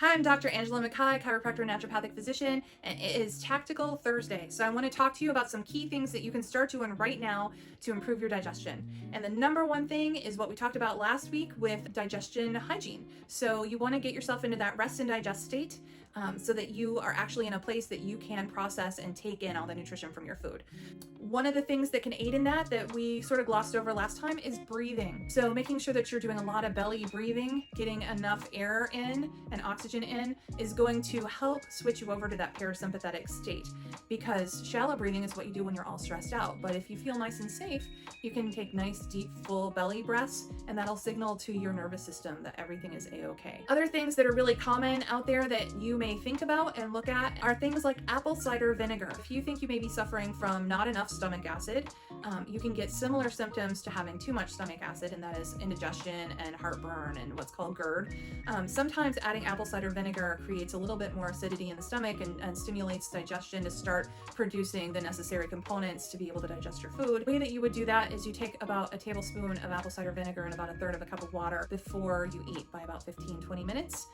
Hi, I'm Dr. Angela McKaye, chiropractor and naturopathic physician, and it is Tactical Thursday. So I want to talk to you about some key things that you can start doing right now to improve your digestion. And the number one thing is what we talked about last week with digestion hygiene. So you want to get yourself into that rest and digest state so that you are actually in a place that you can process and take in all the nutrition from your food. One of the things that can aid in that we sort of glossed over last time is breathing. So making sure that you're doing a lot of belly breathing, getting enough air in and oxygen in is going to help switch you over to that parasympathetic state, because shallow breathing is what you do when you're all stressed out. But if you feel nice and safe, you can take nice, deep, full belly breaths, and that'll signal to your nervous system that everything is a-okay. Other things that are really common out there that you may think about and look at are things like apple cider vinegar. If you think you may be suffering from not enough stomach acid, you can get similar symptoms to having too much stomach acid, and that is indigestion and heartburn and what's called GERD. Sometimes adding apple cider vinegar creates a little bit more acidity in the stomach and stimulates digestion to start producing the necessary components to be able to digest your food. The way that you would do that is you take about a tablespoon of apple cider vinegar and about a third of a cup of water before you eat by about 15-20 minutes.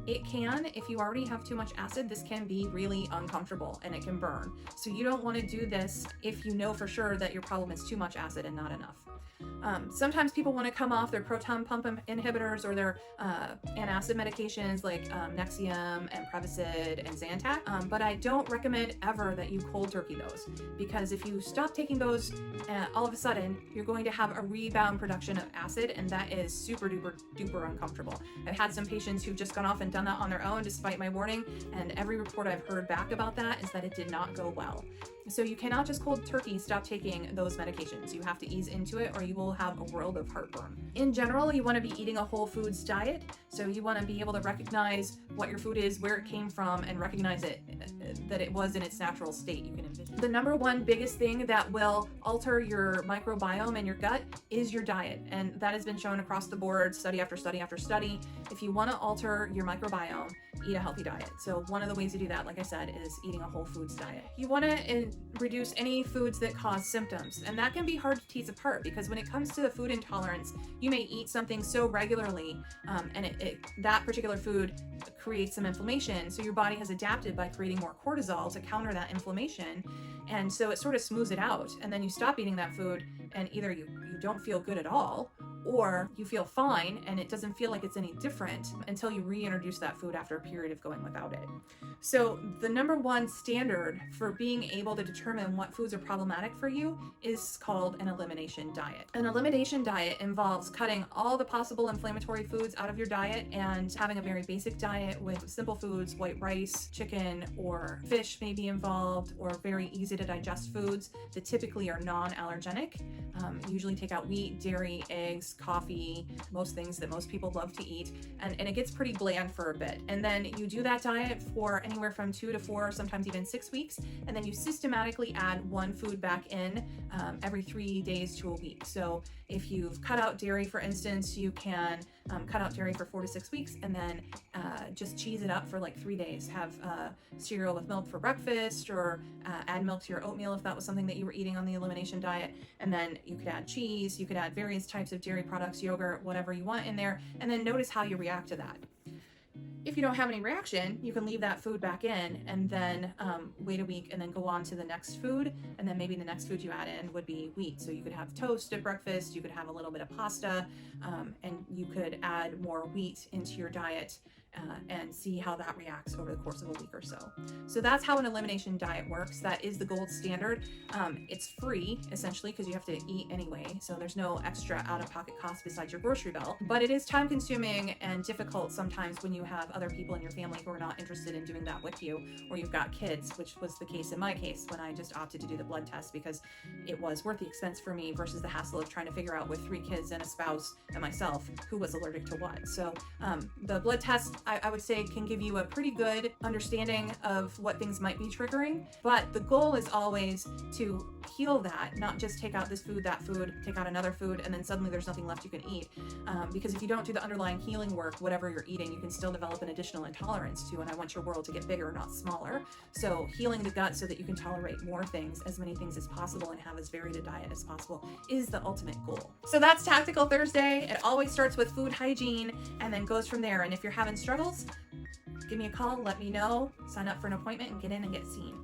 It can, if you already have too much acid, this can be really uncomfortable and it can burn. So you don't want to do this if you know for sure that your problem is too much acid and not enough. Sometimes people want to come off their proton pump inhibitors or their antacid medications like Nexium and Prevacid and Zantac, but I don't recommend ever that you cold turkey those, because if you stop taking those, all of a sudden you're going to have a rebound production of acid, and that is super duper uncomfortable. I've had some patients who've just gone off and done that on their own despite my warning, and every report I've heard back about that is that it did not go well. So you cannot just cold turkey stop taking those medications. You have to ease into it or you will have a world of heartburn. In general, you want to be eating a whole foods diet. So you want to be able to recognize what your food is, where it came from, and recognize it, that it was in its natural state. You can envision. The number one biggest thing that will alter your microbiome and your gut is your diet. And that has been shown across the board, study after study after study. If you want to alter your microbiome, eat a healthy diet. So one of the ways to do that, like I said, is eating a whole foods diet. You want to reduce any foods that cause symptoms, and that can be hard to tease apart, because when it comes to the food intolerance, you may eat something so regularly and that particular food creates some inflammation, so your body has adapted by creating more cortisol to counter that inflammation, and so it sort of smooths it out, and then you stop eating that food and either you don't feel good at all, or you feel fine and it doesn't feel like it's any different until you reintroduce that food after a period of going without it. So the number one standard for being able to determine what foods are problematic for you is called an elimination diet. An elimination diet involves cutting all the possible inflammatory foods out of your diet and having a very basic diet with simple foods, white rice, chicken, or fish may be involved, or very easy to digest foods that typically are non-allergenic. Usually take out wheat, dairy, eggs, coffee, most things that most people love to eat, and it gets pretty bland for a bit. And then you do that diet for anywhere from 2 to 4, sometimes even 6 weeks, and then you systematically add one food back in every 3 days to a week. So if you've cut out dairy, for instance, you can cut out dairy for 4 to 6 weeks and then just cheese it up for like 3 days. Have cereal with milk for breakfast, or add milk to your oatmeal if that was something that you were eating on the elimination diet. And then you could add cheese, you could add various types of dairy products, yogurt, whatever you want in there, and then notice how you react to that. If you don't have any reaction, you can leave that food back in and then wait a week and then go on to the next food. And then maybe the next food you add in would be wheat. So you could have toast at breakfast, you could have a little bit of pasta, and you could add more wheat into your diet and see how that reacts over the course of a week or so. So that's how an elimination diet works. That is the gold standard. It's free, essentially, because you have to eat anyway, so there's no extra out-of-pocket cost besides your grocery bill. But it is time-consuming and difficult sometimes when you have other people in your family who are not interested in doing that with you, or you've got kids, which was the case in my case when I just opted to do the blood test because it was worth the expense for me versus the hassle of trying to figure out with 3 kids and a spouse and myself who was allergic to what. So the blood test, I would say, can give you a pretty good understanding of what things might be triggering, but the goal is always to heal that, not just take out this food, that food, take out another food, and then suddenly there's nothing left you can eat. Because if you don't do the underlying healing work, whatever you're eating, you can still develop an additional intolerance to, and I want your world to get bigger, not smaller. So healing the gut so that you can tolerate more things, as many things as possible, and have as varied a diet as possible is the ultimate goal. So that's Tactical Thursday. It always starts with food hygiene and then goes from there. And if you're having struggles, give me a call, let me know, sign up for an appointment, and get in and get seen.